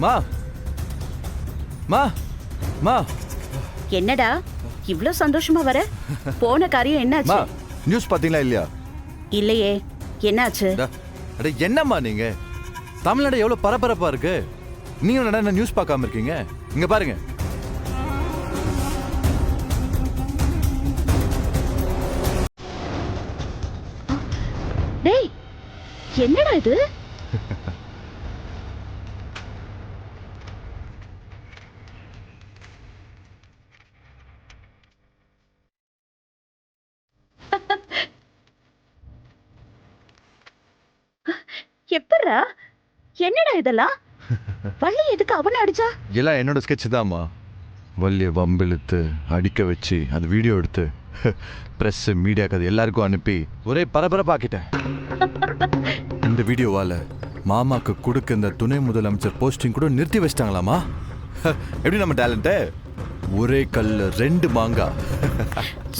மா மா மா என்னடா இவ்ளோ சந்தோஷமா வர? போன காரியம் என்னாச்சு? நியூஸ் பாத்தீங்களா இல்லையா? இல்லையே, என்னாச்சு? அட என்னம்மா நீங்க, தமிழ்நாடு எவ்வளவு பரபரப்பா இருக்கு, நீங்க என்ன நியூஸ் பார்க்காம இருக்கீங்க? இங்க பாருங்க. டேய், என்னடா இது? எப்பறா? என்னடா இதெல்லாம்? வள்ளி எதுக்கு அவனை அடிச்சா? எல்லாம் என்னோட ஸ்கெட்ச் தான்மா. வள்ளியை வம்பிழுத்து அடிக்க வச்சு அந்த வீடியோ எடுத்து பிரஸ் மீடியாக்கு அது எல்லாருக்கும் அனுப்பி ஒரே பரபரப்பாக்கிட்டேன். இந்த வீடியோவால மாமாக்கு கொடுக்க இந்த துணை முதலமைச்சர் போஸ்டிங் கூட நிறுத்தி வச்சிட்டாங்களாமா. எப்படி நம்ம டேலண்ட்? ஒரே கல்ல ரெண்டு மாங்கா.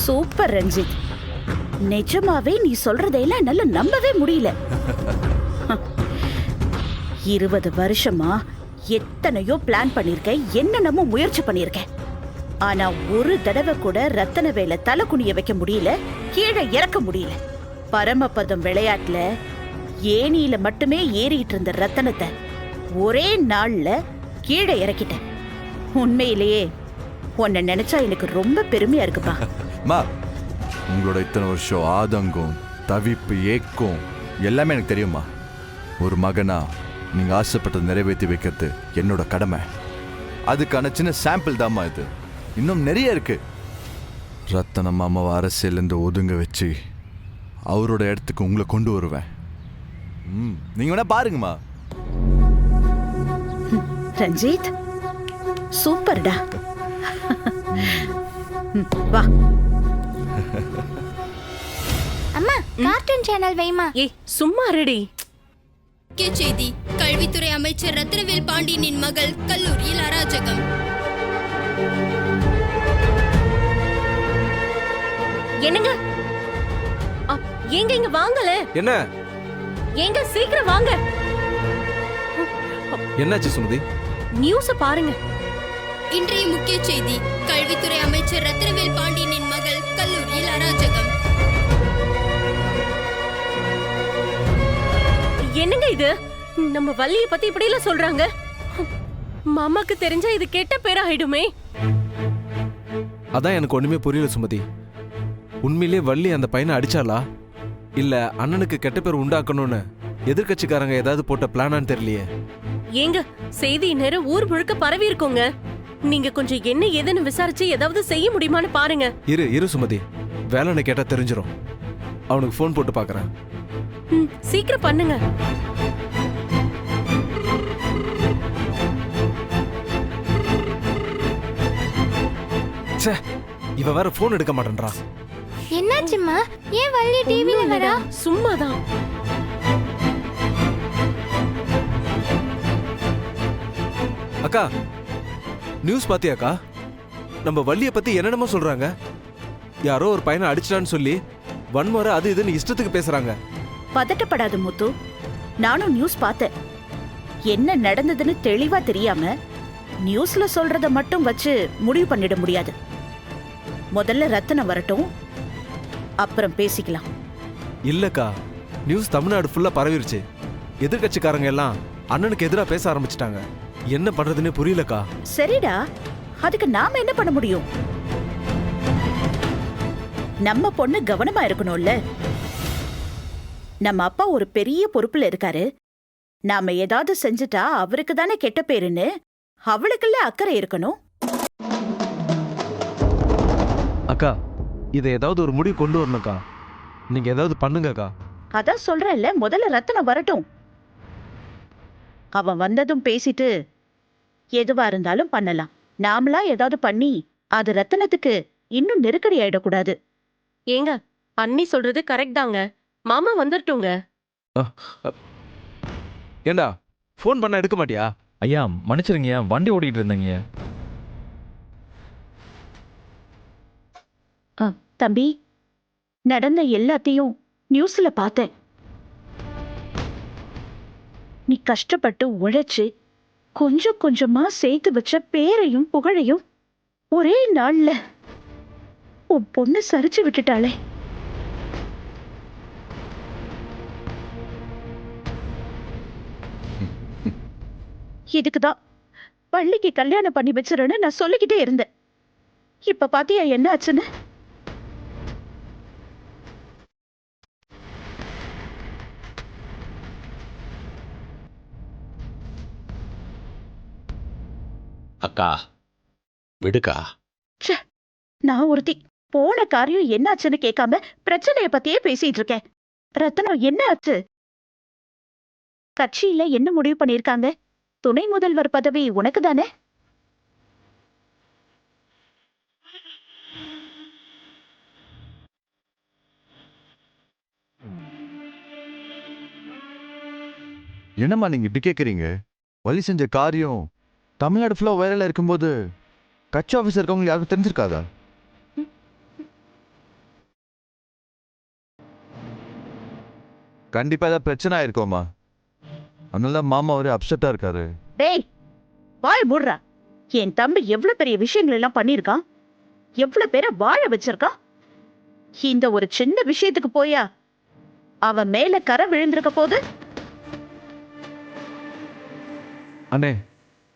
சூப்பர் ரஞ்சித், நிஜமாவே நீ சொல்றதையெல்லாம் என்னால நம்பவே முடியல. 20 வருஷமா எத்தனையோ பிளான் பண்ணிருக்கேன், என்னென்னமோ முயற்சி பண்ணிருக்கேன். ஆனா ஒரு தடவை கூட ரத்தன வேலை தலை குனிய வைக்க முடியல, கீழே இறக்க முடியல. பரமபதம் விளையாட்டுல ஏணியில மட்டுமே ஏறிட்டு இருந்த ரத்தனத்தை ஒரே நாள்ல கீழே இறக்கிட்டேன். உண்மையிலேயே உன்னை நினைச்சா எனக்கு ரொம்ப பெருமையா இருக்குப்பா. உங்களோட இத்தனை வருஷம் ஆதங்கம், தவிப்பு, ஏக்கம் எல்லாமே எனக்கு தெரியுமா. ஒரு மகனா நீங்க ஆசைப்பட்டதை நிறைவேற்றி வைக்கிறது என்னோட கடமை. அதுக்கான சின்ன சாம்பிள் தாம்மா இது. இன்னும் நிறைய இருக்கு. ரத்தன மாமாவை அரசியலேருந்து ஒதுங்க வச்சு அவரோட இடத்துக்கு உங்களை கொண்டு வருவேன். நீங்க வேணா பாருங்கம்மா. ரஞ்சித் சூப்பர்டா. வா அம்மா, கார்ட்டூன் சேனல் வைமா. ஏய் சும்மா ரெடி. முக்கிய செய்தி: கல்வித்துறை அமைச்சர் ரத்னவேல் பாண்டியனின் மகள் கல்லூரியில் அராஜகம். என்னங்க ஏங்க இங்க வாங்கல? என்ன ஏங்க சீக்கிரம் வாங்க. என்னாச்சு சுமதி? நியூஸ் பாருங்க. இன்றைய முக்கிய செய்தி: கல்வித்துறை அமைச்சர் ரத்னவேல் பாண்டியனின் மகள் கல்லூரியில் அராஜகம். என்னங்க இது? நம்ம வள்ளிய பத்தி இப்படி எல்லாம் சொல்றாங்க. மாமாக்கு தெரிஞ்சா இது கெட்ட பேர் ஆயிடுமே. அதான் எனக்கு ஒண்ணுமே புரியல சுமதி. உண்மையிலே வள்ளி அந்த பையனை அடிச்சாளா, இல்ல அண்ணனுக்கு கெட்ட பேர் உண்டாக்கணும்னு எதிர்கட்சிக்காரங்க ஏதாவது போட்ட பிளானான்னு தெரியலையே. ஏங்க செய்தி நேரம் ஊர் முழுக்க பரவி இருக்கோங்க. நீங்க கொஞ்சம் என்ன ஏதுன்னு விசாரிச்சு ஏதாவது செய்ய முடியுமான்னு பாருங்க. இரு சுமதி, வேலைன்னு கேட்டா தெரிஞ்சிடும். அவனுக்கு போன் போட்டு பாக்குறேன். சீக்கிரம் பண்ணுங்க. இவ வேற போன் எடுக்க மாட்டேன்றா. என்னாச்சும்மா? ஏன் வள்ளி டிவில வரா? சும்மாதான். அக்கா, நியூஸ் பாத்தியாக்கா? நம்ம வள்ளிய பத்தி என்னென்னமோ சொல்றாங்க. யாரோ ஒரு பையனை அடிச்சிட்டான்னு சொல்லி வன்முறை அது இதுன்னு இஷ்டத்துக்கு பேசுறாங்க. பதட்டப்படாத முத்து, நானும் நியூஸ் பார்த்தேன். என்ன நடந்ததுன்னு தெளிவா தெரியாம நியூஸ்ல சொல்றத மட்டும் வச்சு முடிவு பண்ணிட முடியாது. முதல்ல ரத்தனம் வரட்டும், அப்புறம் பேசிக்கலாம். இல்லக்கா, நியூஸ் தமிழ்நாடு ஃபுல்லா பரவிருச்சு. எதிர்கட்சிக்காரங்க எல்லாம் அண்ணனுக்கு எதிராக பேச ஆரம்பிச்சிட்டாங்க. என்ன பண்றதுன்னு புரியலக்கா. சரிடா, அதுக்கு நாம என்ன பண்ண முடியும்? நம்ம பொண்ணு கவனமா இருக்கணும்ல. நம்ம அப்பா ஒரு பெரிய பொறுப்புல இருக்காரு. நாம ஏதாவது செஞ்சுட்டா அவருக்கு தானே கெட்ட பேருன்னு அவளுக்குள்ள அக்கறை இருக்கணும். அக்கா, இதை ஏதாவது ஒரு முடிவு கொண்டு வரணும்க்கா. நீங்க ஏதாவது பண்ணுங்கக்கா. அதான் சொல்றேன்ல, முதல்ல ரத்தனம் வரட்டும். அவன் வந்ததும் பேசிட்டு எதுவா இருந்தாலும் பண்ணலாம். நாமளா ஏதாவது பண்ணி அது ரத்தனத்துக்கு இன்னும் நெருக்கடி ஆயிடக்கூடாது. ஏங்க அண்ணி சொல்றது கரெக்ட் தாங்க. மாமா வந்துட்டோங்க. ஏண்டா போன் பண்ண எடுக்க மாட்டியா? ஐயா மன்னிச்சிருங்க, வண்டி ஓடிட்டு இருந்தேங்க. தம்பி, நடந்த எல்லாத்தையும் நியூஸ்ல பார்த்தேன். நீ கஷ்டப்பட்டு உழைச்சு கொஞ்சம் கொஞ்சமா சேர்த்து வச்ச பேரையும் புகழையும் ஒரே நாள்ல உன் பொண்ணு சரிச்சு விட்டுட்டாளே. இதுக்குதான் பள்ளிக்கு கல்யாணம் பண்ணி வச்சிருன்னு நான் சொல்லிக்கிட்டே இருந்தேன். இப்ப பாத்தியா என்ன ஆச்சுன்னு? அக்கா விடுக்கா. ச்சே, நான் ஒருத்தி போன காரியம் என்னாச்சுன்னு கேட்காம பிரச்சனைய பத்தியே பேசிட்டு இருக்கேன். ரத்னம் என்ன ஆச்சு? கட்சியில என்ன முடிவு பண்ணிருக்காங்க? துணை முதல்வர் பதவி உனக்கு தானே? என்னம்மா நீங்க இப்படி கேட்குறீங்க? வழி செஞ்ச காரியம் தமிழ்நாடு ஃபுல்லாக வைரலாக இருக்கும்போது கட்சி ஆஃபீஸர் இருக்கவங்க யாருக்கும் தெரிஞ்சிருக்காதா? கண்டிப்பா ஏதாவது பிரச்சனை ஆயிருக்கோமா? அதனால மாமா அவரே அப்செட்டா இருக்காரு. டேய், வாய் மூடுறா. என் தம்பி எவ்வளவு பெரிய விஷயங்கள் எல்லாம் பண்ணிருக்கான், எவ்வளவு பேரை வாழ வச்சிருக்கான். இந்த ஒரு சின்ன விஷயத்துக்கு போயா அவன் மேல கரை விழுந்திருக்க போது? அண்ணே,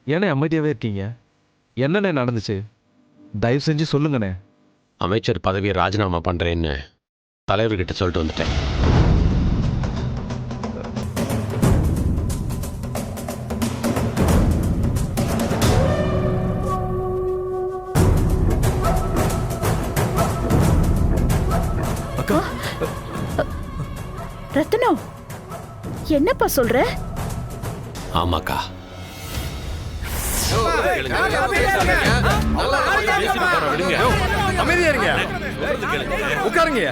ஏண்ணே அமைதியாவே இருக்கீங்க? என்னண்ணே நடந்துச்சு? தயவு செஞ்சு சொல்லுங்கண்ணே. அமைச்சர் பதவியை ராஜினாமா பண்றேன்னு தலைவர்கிட்ட சொல்லிட்டு வந்துட்டேன். அக்கா, ரத்னம், என்னப்பா சொல்ற? ஆமாக்கா. அமைதியா இருங்க, உட்காருங்க.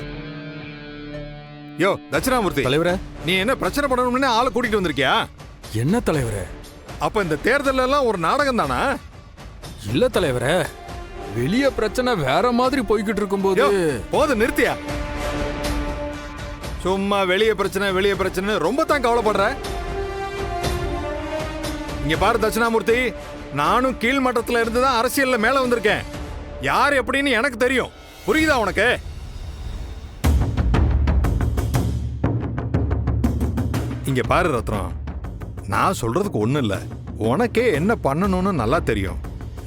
யோ தட்சிணாமூர்த்தி தலைவரே, நீ என்ன பிரச்சனை பண்ணணும்னு ஆளை கூட்டிட்டு வந்திருக்கியா? என்ன தலைவரே? அப்ப இந்த தேர்தல் எல்லாம் ஒரு நாடகம் தானா? இல்ல தலைவரே, வெளிய பிரச்சனை வேற மாதிரி போய்கிட்டு இருக்கும்போது போது நிறுத்தியா. சும்மா வெளிய பிரச்சனை ரொம்ப தான் கவலைப்படுற. இங்க பாரு தட்சிணாமூர்த்தி, நானும் கீழ் மட்டத்துல இருந்து தான் அரசியல்ல மேல வந்திருக்கேன். யார் எப்படின்னு எனக்கு தெரியும். புரியுதா உனக்கு? இங்க பாரு ரத்னம், நான் சொல்றதுக்கு ஒண்ணும் இல்ல. உனக்கே என்ன பண்ணணும்னு நல்லா தெரியும்.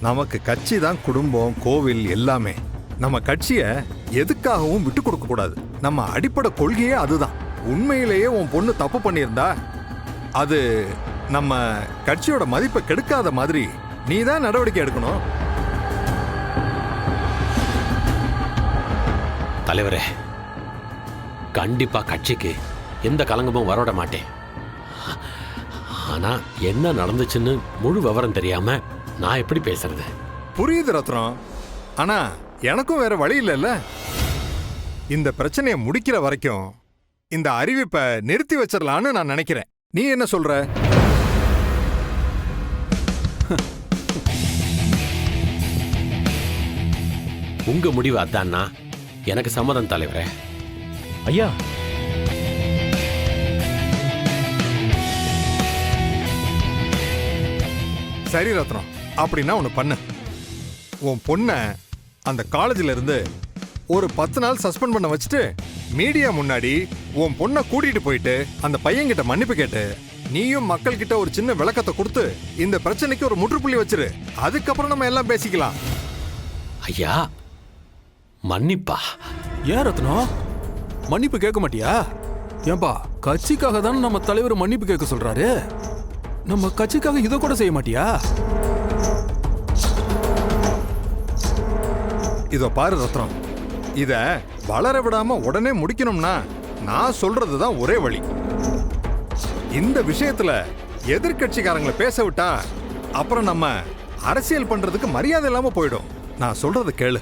நமக்கு கட்சி தான் குடும்பம், கோவில் எல்லாமே. நம்ம கட்சிய எதுக்காகவும் விட்டு கொடுக்க கூடாது. நம்ம அடிப்படை கொள்கையே அதுதான். உண்மையிலேயே உன் பொண்ணு தப்பு பண்ணியிருந்தா அது நம்ம கட்சியோட மதிப்பை கெடுக்காத மாதிரி நீ தான் நடவடிக்கை எடுக்கணும். தலைவரே, கண்டிப்பா கட்சிக்கு எந்த கலங்கமும் வரவிட மாட்டேன். ஆனா என்ன நடந்துச்சுன்னு முழு விவரம் தெரியாம நான் எப்படி பேசுறது? புரியுது ரத்னம், ஆனா எனக்கும் வேற வழி இல்லைல்ல. இந்த பிரச்சனையை முடிக்கிற வரைக்கும் இந்த அறிவிப்பை நிறுத்தி வச்சிடலான்னு நான் நினைக்கிறேன். நீ என்ன சொல்ற? உங்க முடிவு அதான்னா எனக்கு சம்மதம் தலைவரே. ஐயா, சரி ரத்னம், அப்படின்னா ஒன்று பண்ணு. உன் பொண்ணை அந்த காலேஜில் இருந்து ஒரு 10 நாள் சஸ்பெண்ட் பண்ண வச்சுட்டு மீடியா முன்னாடி உன் பொண்ணை கூட்டிட்டு போயிட்டு அந்த பையன்கிட்ட மன்னிப்பு கேட்டு நீயும் மக்கள் கிட்ட ஒரு சின்ன விளக்கத்தை கொடுத்து இந்த பிரச்சனைக்கு ஒரு முற்றுப்புள்ளி வச்சிரு. அதுக்கப்புறம் நம்ம எல்லாம் பேசிக்கலாம். ஐயா, மன்னிப்பா? ஏன் ரத்னம், மன்னிப்பு கேட்க மாட்டியா? ஏன்பா, கட்சிக்காக தானே நம்ம தலைவர் மன்னிப்பு கேட்க சொல்றாரு. நம்ம கட்சிக்காக இதை கூட செய்ய மாட்டியா? இதோ பாரு ரத்னம், இத வளர விடாம உடனே முடிக்கணும்னா நான் சொல்றதுதான் ஒரே வழி. இந்த விஷயத்துல எதிர்கட்சிக்காரங்களை பேச விட்டா அப்புறம் நம்ம அரசியல் பண்றதுக்கு மரியாதை இல்லாம போயிடும். நான் சொல்றத கேளு.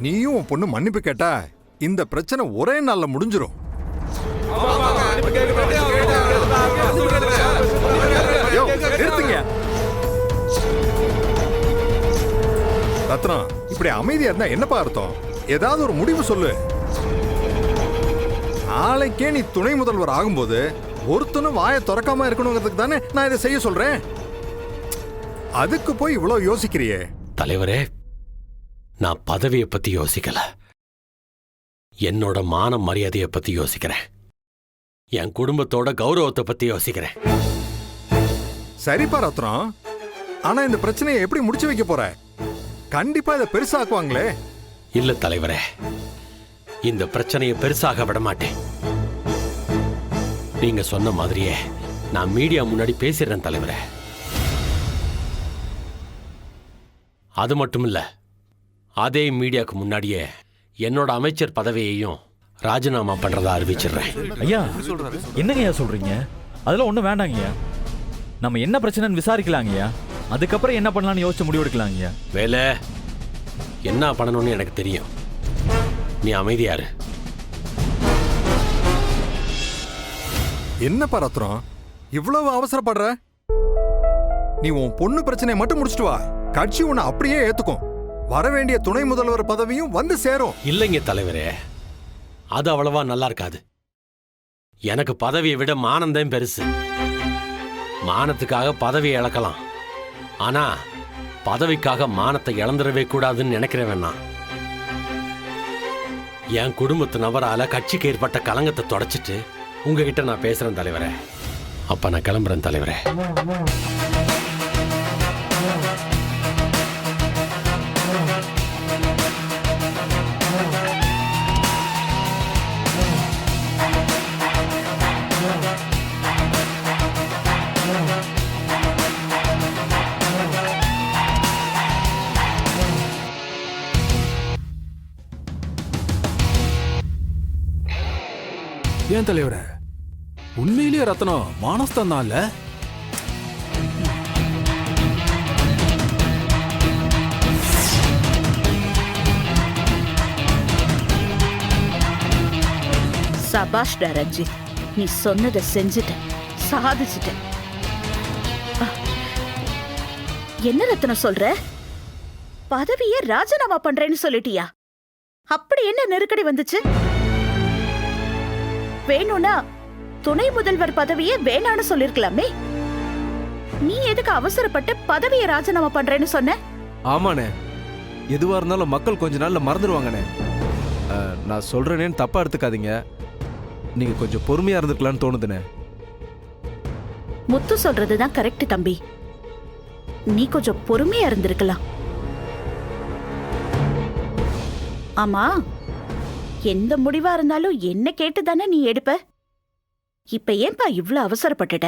நீயும் உன் பொண்ணு மன்னிப்பு கேட்டா இந்த பிரச்சனை ஒரே நாள்ல முடிஞ்சிரும். நிறுத்துங்க ரத்னம், இப்படி அமைதியா இருந்தா என்னப்பா அர்த்தம்? ஏதாவது ஒரு முடிவு சொல்லு. நாளைக்கே நீ துணை முதல்வர் ஆகும்போது ஒருத்தனும் வாயை திறக்காம இருக்கணுங்கிறதுக்கு தானே நான் இதை செய்ய சொல்றேன். அதுக்கு போய் இவ்வளவு யோசிக்கிறியே? தலைவரே, நான் பதவியை பத்தி யோசிக்கல, என்னோட மான மரியாதையை பத்தி யோசிக்கிறேன், என் குடும்பத்தோட கௌரவத்தை பத்தி யோசிக்கிறேன். சரிப்பா ரத்னம், ஆனா இந்த பிரச்சனையை எப்படி முடிச்சு வைக்க போற? கண்டிப்பா இதை பெருசாக்குவாங்களே. இல்ல தலைவரே, இந்த பிரச்சனையை பெருசாக விட மாட்டேன். நீங்க சொன்ன மாதிரியே நான் மீடியா முன்னாடி பேசிடுறேன் தலைவரே. அது மட்டும் இல்ல, அதே மீடியாவுக்கு முன்னாடியே என்னோட அமைச்சர் பதவியையும் ராஜினாமா பண்றதா அறிவிச்சிடுறேன். ஐயா என்னங்க ஐயா சொல்றீங்க? அதெல்லாம் ஒன்றும் வேண்டாங்கய்யா. நம்ம என்ன பிரச்சனைன்னு விசாரிக்கலாங்கய்யா, அதுக்கப்புறம் என்ன பண்ணலாம்னு யோசிச்சு முடிவெடுக்கலாங்கய்யா. வேலை என்ன பண்ணணும்னு எனக்கு தெரியும், நீ அமைதியாரு. என்னப்பா ரத்னம் இவ்வளவு அவசரப்படுற? நீ உன் பொண்ணு பிரச்சனையை மட்டும் முடிச்சிட்டு வா, கட்சி உன்னை அப்படியே ஏத்துக்கும். வர வேண்டிய துணை முதல்வர் பதவியும் வந்து சேரும். இல்லைங்க தலைவரே, அது அவ்வளவா நல்லா இருக்காது. எனக்கு பதவியை விட மானம்தான் பெருசு. மானத்துக்காக பதவியை இழக்கலாம், ஆனா பதவிக்காக மானத்தை இழந்துடவே கூடாதுன்னு நினைக்கிறேன். நான் என் குடும்பத்து நபரால கட்சிக்கு ஏற்பட்ட கலங்கத்தை தொடச்சிட்டு உங்ககிட்ட நான் பேசுறேன் தலைவரே. அப்ப நான் கிளம்புறேன் தலைவரே. ஏன் தலைவரே, உண்மையிலேயே ரத்னம் மானஸ்தான் தான் இல்ல? சபாஷ் ரஞ்சித், நீ சொன்னதை செஞ்சுட்ட, சாதிச்சுட்ட. என்ன ரத்னம் சொல்ற? பதவியை ராஜினாமா பண்றேன்னு சொல்லிட்டியா? அப்படி என்ன நெருக்கடி வந்துச்சு? வேணும்னா துணை முதல்வர் பதவியே வேணான்னு சொல்லிருக்கலாமே. நீ எதுக்கு அவசரப்பட்டு பதவியை ராஜினாமா பண்றேன்னு சொன்ன? ஆமாண்ணே, எதுவா இருந்தாலும் மக்கள் கொஞ்ச நாள்ல மறந்துடுவாங்கண்ணே. நான் சொல்றேனேன்னு தப்பா எடுத்துக்காதீங்க, நீங்க கொஞ்சம் பொறுமையா இருந்துக்கலாம்னு தோணுதுண்ணே. முத்து சொல்றதுதான் கரெக்ட் தம்பி, நீ கொஞ்சம் பொறுமையா இருந்திருக்கலாம். ஆமா, எந்த முடிவா இருந்தாலும் என்ன கேட்டு தானே நீ எடுப்ப. இப்ப ஏன்பா இவ்ளோ அவசரப்பட்டுட்ட?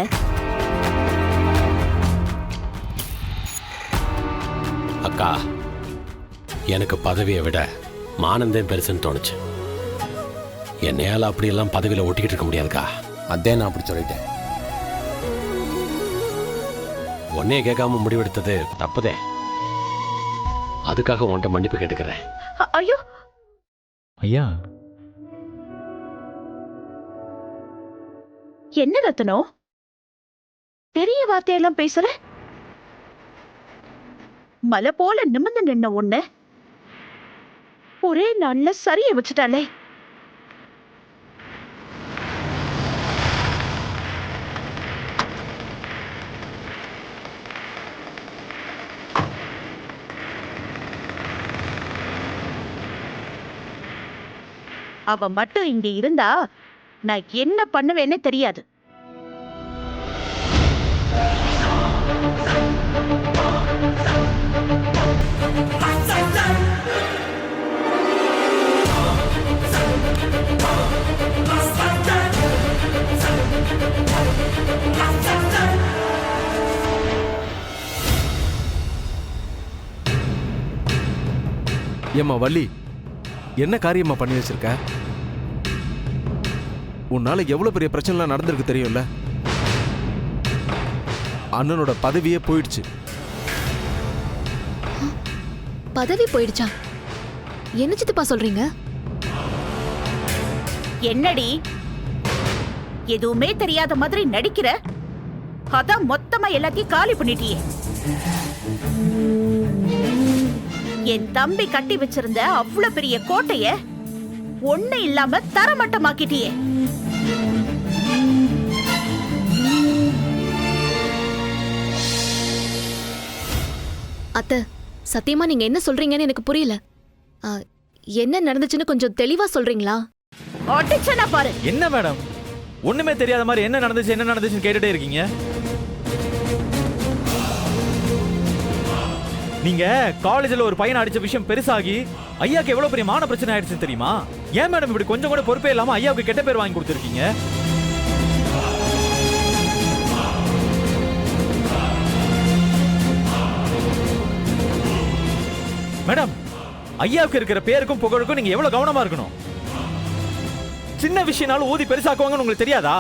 அக்கா, எனக்கு பதவியை விட மானந்தேன் பெருசுன்னு தோணுச்சு. என்னையால அப்படியெல்லாம் பதவியில ஒட்டிக்கிட்டு இருக்க முடியாதுக்கா. அதே நான் அப்படி சொல்லிட்டேன். உன்னைய கேட்காம முடிவெடுத்தது தப்புதே. அதுக்காக உன்கிட்ட மன்னிப்பு கேட்டுக்கிறேன். ஐயோ ஐயா, என்ன ரத்னம் பெரிய வார்த்தையெல்லாம் பேசுற? மலை போல நிமிர்ந்து நின்ன ஒண்ணு ஒரே நாள்ல சரிய வச்சுட்டாலே. அவ மட்டும் இங்க இருந்தா நான் என்ன பண்ணுவேன்னு தெரியாது. ஏம்மா வள்ளி, என்ன காரியமா பண்ணி வச்சிருக்க? உன்னால எவ்வளவு பெரிய பிரச்சனை நடந்திருக்கு தெரியும்ல. அண்ணனோட பதவியே போயிடுச்சு. பதவி போயிடுச்சா? என்ன சித்தப்பா சொல்றீங்க? என்னடி எதுவுமே தெரியாத மாதிரி நடிக்கிற? அதான் மொத்தமா எல்லாத்தையும் காலி பண்ணிட்டியே. என் தம்பி கட்டி வச்சிருந்த அவ்வளவு பெரிய கோட்டைய ஒண்ணு இல்லாம தரமட்டமாக்கிட்டியே. அத்தை, சத்தியமா நீங்க என்ன சொல்றீங்கன்னு எனக்கு புரியல. ஆ, என்ன நடந்துச்சுன்னு கொஞ்சம் தெளிவா சொல்றீங்களா? அடிச்சனா பாரு. என்ன மேடம் ஒண்ணுமே தெரியாத மாதிரி என்ன நடந்துச்சுன்னு கேட்டுட்டே இருக்கீங்க? நீங்க காலேஜ்ல ஒரு பையனை அடிச்ச விஷயம் பெருசாகி ஐயாக்கு எவ்வளவு பெரிய மான பிரச்சனை ஆயிடுச்சுன்னு தெரியுமா? ஏன் மேடம் இப்படி கொஞ்சம் கூட பொறுப்பே இல்லாம ஐயாவுக்கு கெட்ட பேர் வாங்கி கொடுத்துருக்கீங்க? மேடம் ஐயாவுக்கு இருக்கிற பேருக்கும் புகழுக்கும் நீங்க எவ்வளவு கவனமா இருக்கணும். சின்ன விஷயம்னாலும் ஊதி பெருசாக்குவாங்கன்னு உங்களுக்கு தெரியாதா?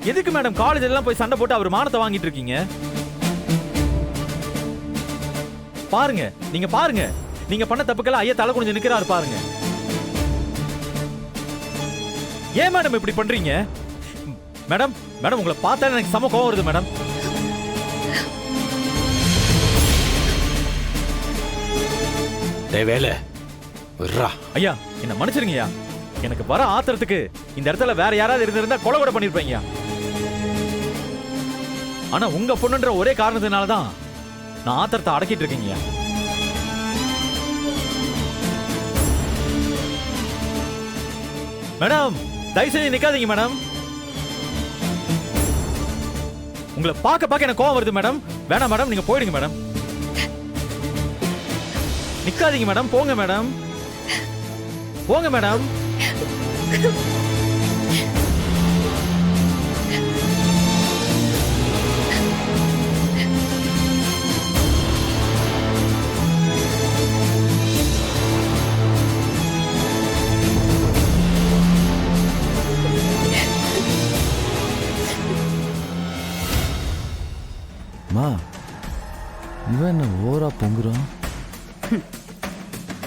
எதுக்கு மேடம் காலேஜ் எல்லாம் போய் சண்டை போட்டு அவர் மானத்தை வாங்கிட்டு இருக்கீங்க? பாருங்க நீங்க பண்ண தப்புக்கெல்லாம் ஐயா தலை குனிஞ்சு நிக்கிறாரு பாருங்க. ஏன் மேடம் இப்படி பண்றீங்க? மேடம் உங்களை பார்த்தா எனக்கு செம கோவம் வருது மேடம். வேலை ஐயா என்ன மன்னிச்சிருங்கய்யா. எனக்கு வர ஆத்திரத்துக்கு இந்த இடத்துல வேற யாராவது இருந்திருந்தா கொலை கூட பண்ணிருப்பீங்க. ஆனா உங்க பொண்ணுன்ற ஒரே காரணத்தினாலதான் நான் ஆத்திரத்தை அடக்கிட்டு இருக்கீங்க. மேடம் தயவு செஞ்சு நிக்காதீங்க மேடம். உங்களை பார்க்க எனக்கு கோவம் வருது மேடம். வேணாம் மேடம், நீங்க போயிடுங்க மேடம். நிக்காதீங்க மேடம், போங்க மேடம். மா இவன் என்ன ஓரா பொங்குறான்?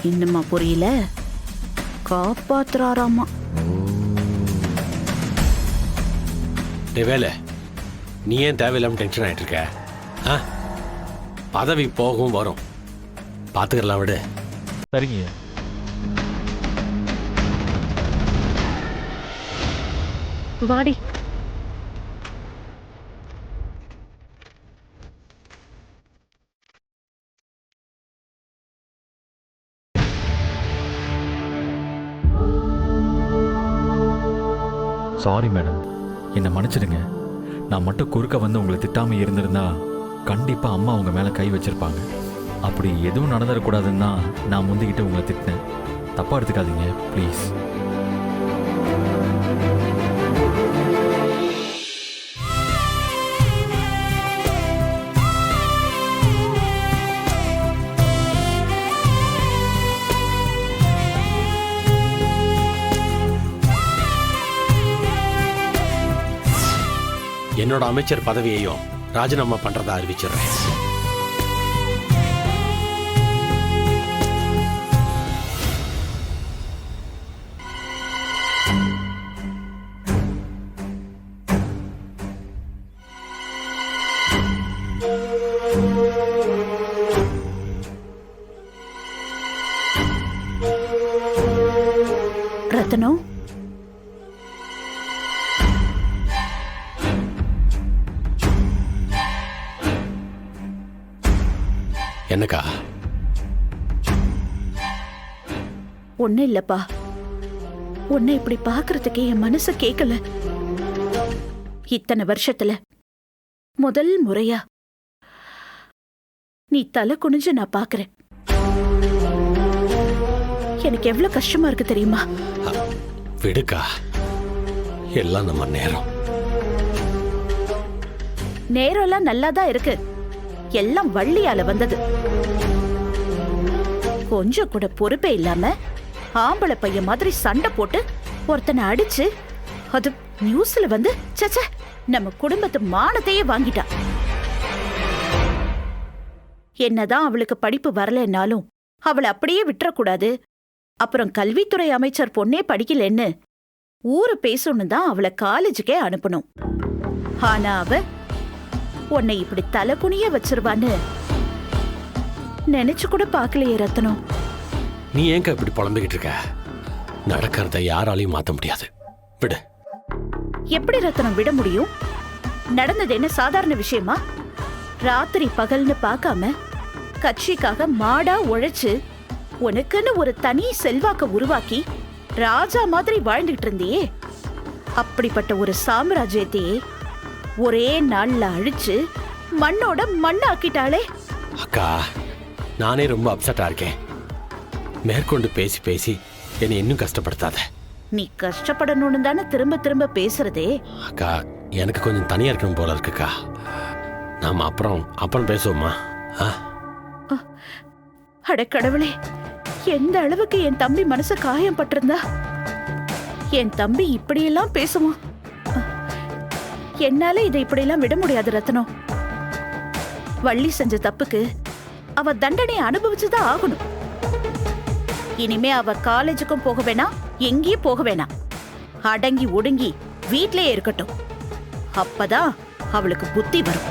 இன்னுமா புரியல? காப்பாத்துறாராமா. வேலை நீ ஏன் தேவையில்லாம டென்ஷன் ஆயிட்டு இருக்க? பதவி போகும் வரும், பாத்துக்கலாம் விடு. சரிங்க. வாடி. சாரி மேடம், என்னை மன்னிச்சிடுங்க. நான் மட்டும் குறுக்க வந்து உங்களை திட்டாம இருந்திருந்தா கண்டிப்பா அம்மா உங்க மேல கை வச்சிருப்பாங்க. அப்படி எதுவும் நடந்துடக்கூடாதுன்னு தான் நான் முந்திக்கிட்டு உங்களை திட்டினேன். தப்பா எடுத்துக்காதீங்க ப்ளீஸ். என்னோட அமைச்சர் பதவியையும் ராஜினாமா பண்றதா அறிவிச்சிடுறேன். ரத்னம், என்னக்கா? ஒண்ணு இல்லப்பா, உன்னை இப்படி பாக்குறதுக்கே என் மனசு கேட்கல. இத்தனை வருஷத்துல முதல் முறையா நீ தலை குனிஞ்சு நான் பாக்குறேன். எனக்கு எவ்வளவு கஷ்டமா இருக்கு தெரியுமா? விடுக்கா, எல்லாம் நம்ம நேரம். நேரம்லாம் நல்லாதான் இருக்கு, எல்லாம் வள்ளியால வந்தது. கொஞ்சம் கூட பொறுப்பே இல்லாம ஆம்பளை பையன் மாதிரி சண்டை போட்டு ஒருத்தனை அடிச்சு அது நியூஸ்ல வந்து சச்ச நம்ம குடும்பத்து மானத்தையே வாங்கிட்டா. என்னதான் அவளுக்கு படிப்பு வரலன்னாலும் அவளை அப்படியே விட்டுறக்கூடாது. அப்புறம் கல்வித்துறை அமைச்சர் பொண்ணே படிக்கலன்னு ஊரு பேசணும் தான் அவளை காலேஜுக்கே அனுப்பணும். ஆனா அவ உன்னை இப்படி தலை குனிய வச்சிருவான்னு நினைச்சு கூட பாக்கலையே ரத்னம். நீ ஏங்க இப்படி புலம்பிக்கிட்டு இருக்க? நடக்கிறத யாராலையும் மாத்த முடியாது. விடு. எப்படி ரத்தனம் விட முடியும்? நடந்தது என்ன சாதாரண விஷயமா? ராத்திரி பகல்னு பார்க்காம கட்சிக்காக மாடா உழைச்சு உனக்குன்னு ஒரு தனி செல்வாக்க உருவாக்கி ராஜா மாதிரி வாழ்ந்துகிட்டு இருந்தியே. அப்படிப்பட்ட ஒரு சாம்ராஜ்யத்தையே ஒரே நாள்ல அழிச்சு மண்ணோட மண்ணாக்கிட்டாளே. அக்கா, நானே ரொம்ப அப்செட்டா இருக்கேன். மேற்கொண்டு பேசி பேசி என்னை இன்னும் கஷ்டப்படுத்தாத. நீ கஷ்டப்படணும்னு தானே திரும்ப திரும்ப பேசுறதே. அக்கா, எனக்கு கொஞ்சம் தனியா இருக்கணும் போல இருக்குக்கா. நாம அப்புறம் பேசுவோமா? அட கடவுளே, எந்த அளவுக்கு என் தம்பி மனசு காயம் பட்டிருந்தா என் தம்பி இப்படியெல்லாம் பேசுவான்? என்னால இதை இப்படியெல்லாம் விட முடியாது ரத்னம். வள்ளி செஞ்ச தப்புக்கு அவ தண்டனை அனுபவிச்சுதான் ஆகணும். இனிமே அவ காலேஜுக்கும் போக வேணாம், எங்கேயும் போக வேணாம். அடங்கி ஒடுங்கி வீட்லயே இருக்கட்டும். அப்பதான் அவளுக்கு புத்தி வரும்.